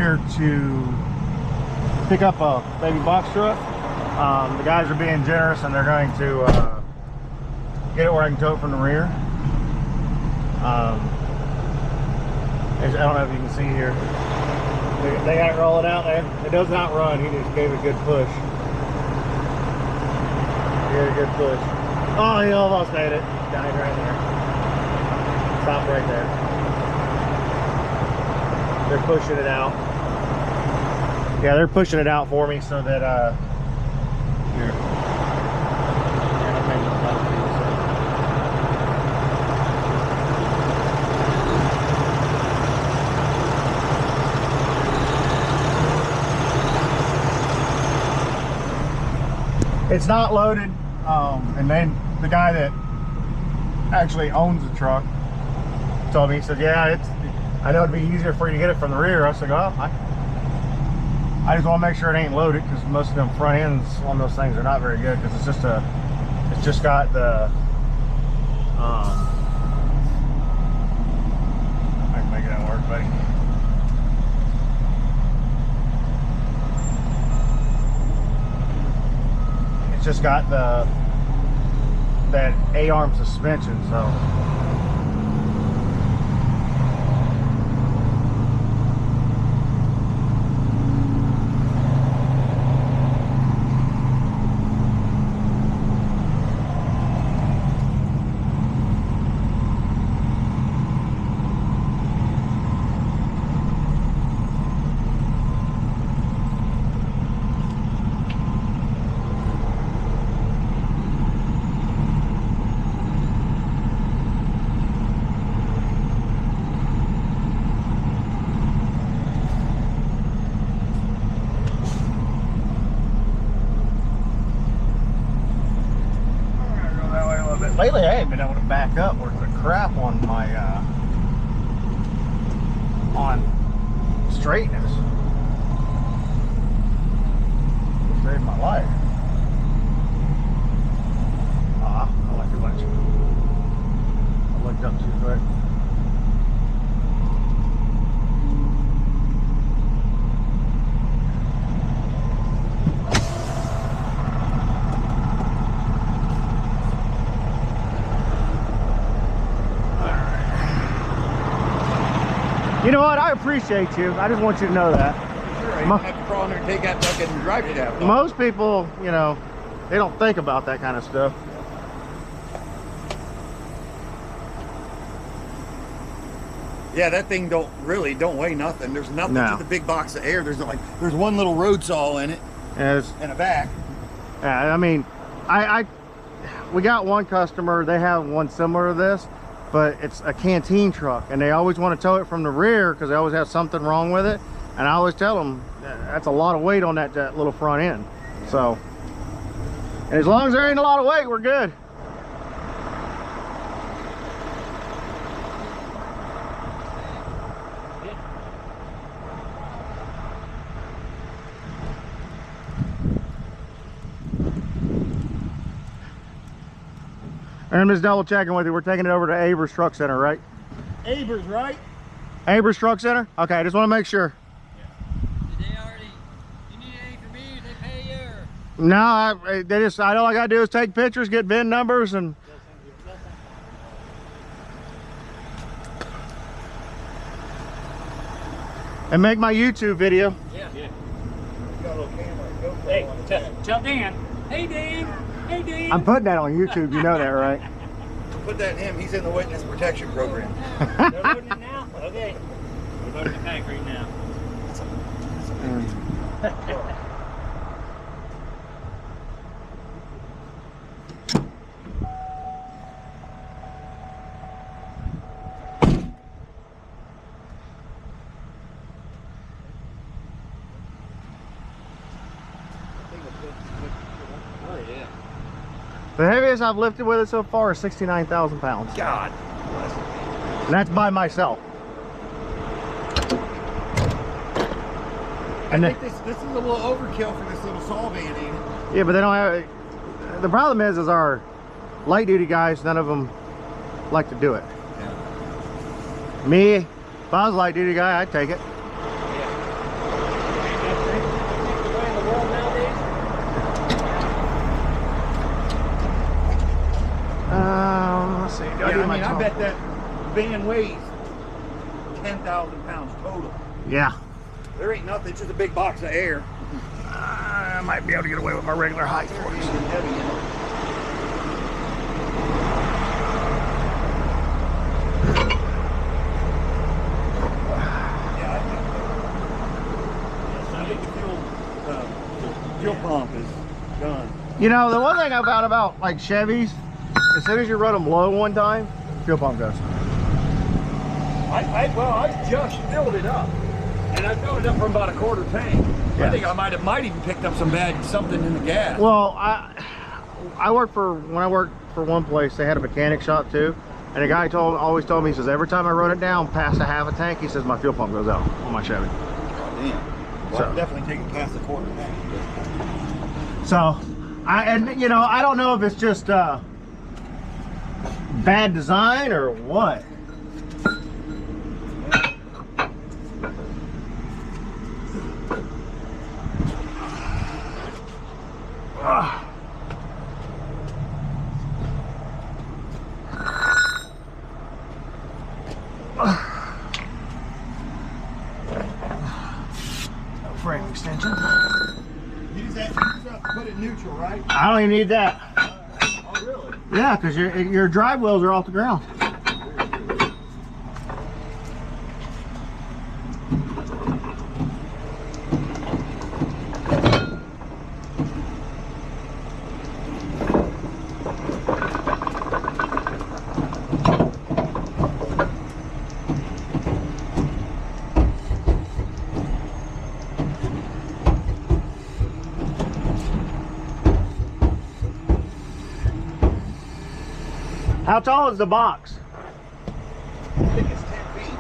here to pick up a baby box truck. The guys are being generous and they're going to get it where I can tow it from the rear. I don't know if you can see here. They got it rolling out there. It does not run. He just gave it a good push. He gave it a good push. Oh, he almost made it. Died right there. Stop right there. They're pushing it out. Yeah, they're pushing it out for me so that here. It's not loaded, and then the guy that actually owns the truck told me, he said, yeah, I know it'd be easier for you to get it from the rear. I said, oh, I just want to make sure it ain't loaded, because most of them front ends on those things are not very good, because it's just got the I can make it work, buddy. Just got that A-arm suspension, so lately I ain't been able to back up worth the crap on my on straightness. It saved my life. I like too much. I looked up too quick. You know what? I appreciate you. I just want you to know that. Sure, you don't have to crawl in there and take that bucket and drive it out. Most people, you know, they don't think about that kind of stuff. Yeah, that thing don't weigh nothing. There's nothing to the big box of air. There's one little road saw in it and a back. Yeah, I mean, we got one customer. They have one similar to this, but it's a canteen truck, and they always want to tow it from the rear because they always have something wrong with it. And I always tell them that's a lot of weight on that little front end. So, and as long as there ain't a lot of weight, we're good. And I'm just double checking with you. We're taking it over to Avers Truck Center, right? Avers, right? Avers Truck Center? Okay, I just want to make sure. Did they already, you need anything from me? Did they pay you? Or? No, all I gotta do is take pictures, get VIN numbers, and make my YouTube video. Yeah. You got a little camera. Hey, tell Dan. Hey, Dan. Hey, Dan. I'm putting that on YouTube, you know that, right? Put that in him. He's in the witness protection program. They're loading it now? Okay. We're loading it back right now. Oh, yeah. The heaviest I've lifted with it so far is 69,000 pounds. God bless him. And that's by myself. I think this is a little overkill for this little saw van, ain't it? Yeah, but they don't have. The problem is our light duty guys, none of them like to do it. Yeah. Me, if I was a light duty guy, I'd take it. Yeah. bet that van weighs 10,000 pounds total. Yeah. There ain't nothing, it's just a big box of air. I might be able to get away with my regular height for It's heavy, you know. Yeah, I think the fuel pump is done. You know, the one thing I found about like Chevys, as soon as you run them low one time, fuel pump goes. Well, I just filled it up, and I filled it up from about a quarter tank. Yeah. I think I might even picked up something in the gas. Well, when I worked for one place, they had a mechanic shop too, and the guy always told me, he says, every time I run it down past a half a tank, he says my fuel pump goes out on my Chevy. Oh, damn. Well, So, I'm definitely taking past the quarter tank. so you know, I don't know if it's just bad design or what. Frame extension. You just have to put it neutral, right? I don't even need that. Oh, really? Yeah, because your drive wheels are off the ground. How tall is the box? I think it's 10 feet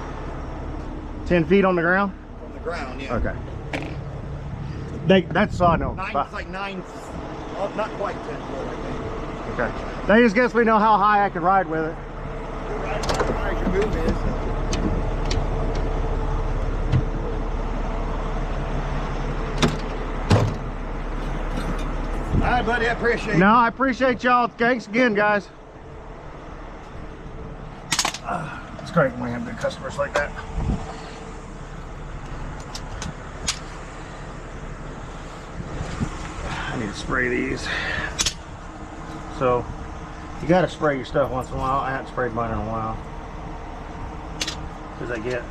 10 feet on the ground? from the ground, yeah. Okay. That's all I know. It's like 9, not quite 10 foot, I think. Okay. They just guess we know how high I can ride with it. You're right, as far as your boom is. All right, buddy, I appreciate it. No, I appreciate y'all. Thanks again, guys. It's great when we have good customers like that. I need to spray these. So, you gotta spray your stuff once in a while. I haven't sprayed mine in a while. Because I get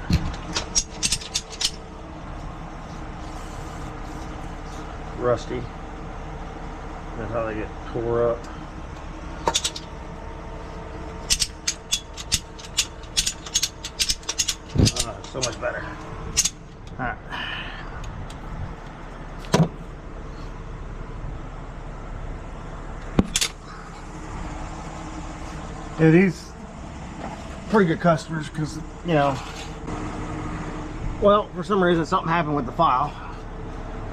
rusty. That's how they get tore up. So much better. Alright. Yeah, these pretty good customers because, you know, well, for some reason something happened with the file.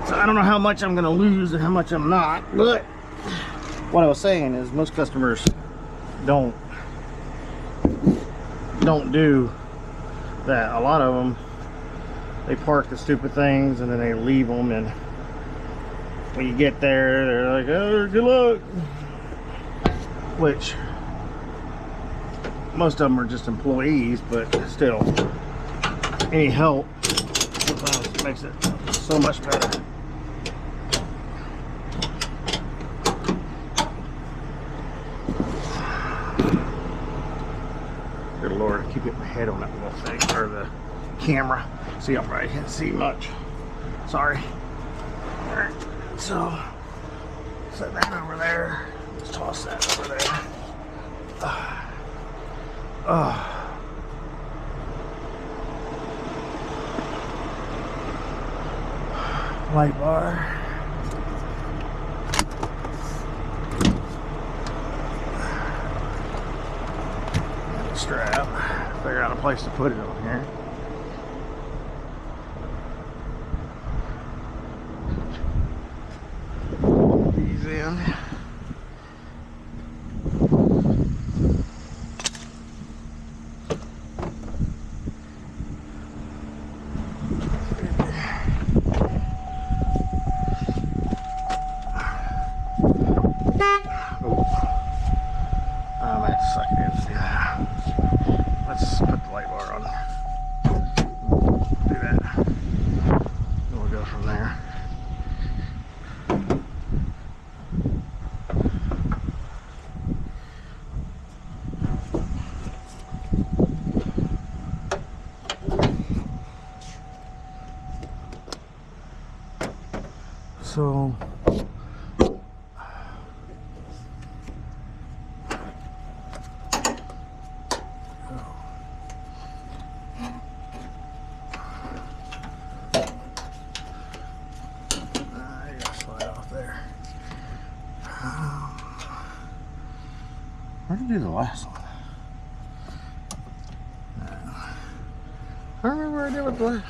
So I don't know how much I'm going to lose and how much I'm not, but what I was saying is most customers don't do that. A lot of them, they park the stupid things and then they leave them, and when you get there they're like, oh, good luck, which most of them are just employees, but still, any help sometimes makes it so much better. Good Lord, I keep getting my head on that little thing, or the camera. See, I probably can't see much. Sorry. Alright, so set that over there. Let's toss that over there. Light bar. Strap. Figure out a place to put it on here. These in. Oh, I'm gonna have to suck it in. So I gotta slide off there. Where did I do the last one? I don't remember what I did with the last.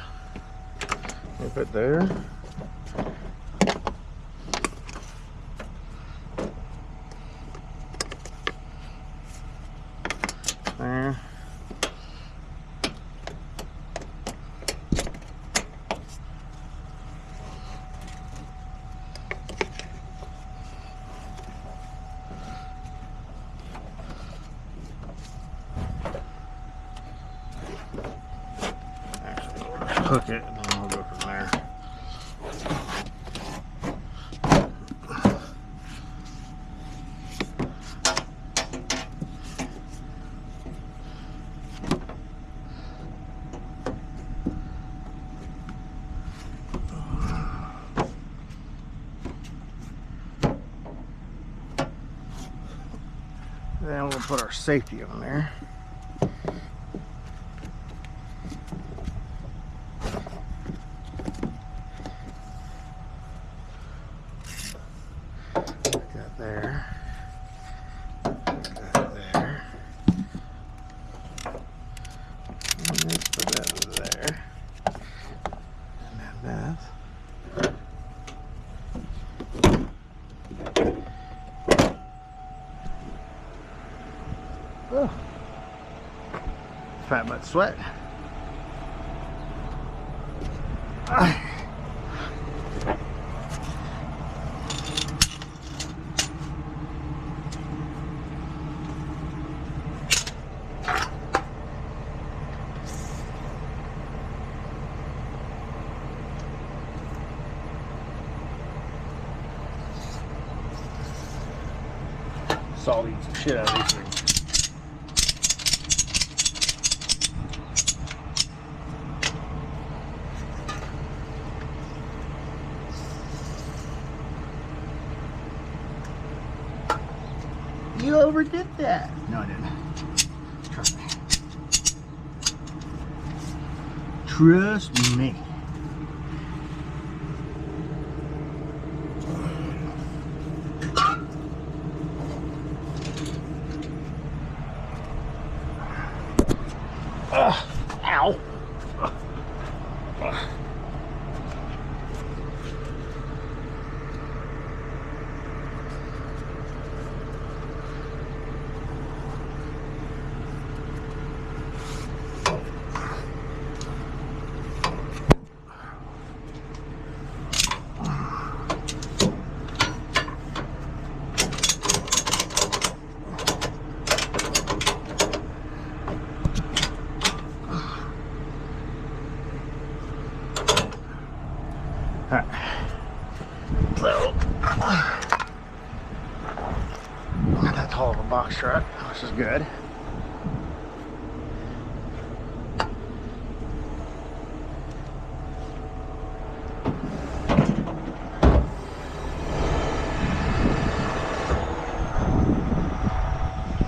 If it there. There. Hook it and then we'll go from there. Then we'll put our safety on there. There. Put that there. And then put that there. And then that. Oh. Fat butt sweat. Salt eats the shit out of these things. You overdid that. No, I didn't. Trust me. Trust me. Ow. Alright, so not that tall of a box truck, which is good.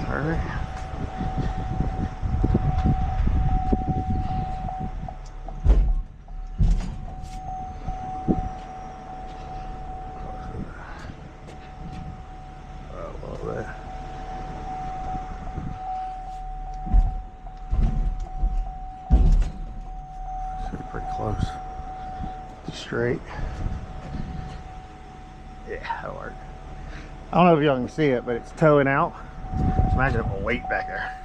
Alright. Pretty close. Straight. Yeah, that'll work. I don't know if y'all can see it, but it's towing out. Just imagine if a weight back there.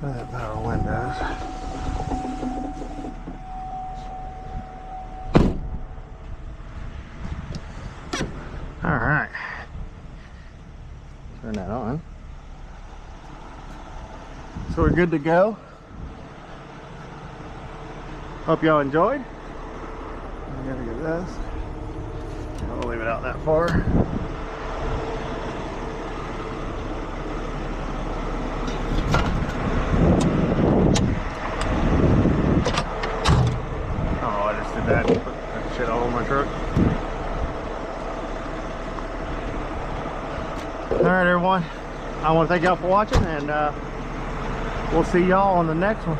That power windows. All right. Turn that on. So we're good to go. Hope y'all enjoyed. I'm gonna get this. I'll leave it out that far. Oh, I just did that. Put that shit all over my truck. Alright everyone, I want to thank y'all for watching, and we'll see y'all on the next one.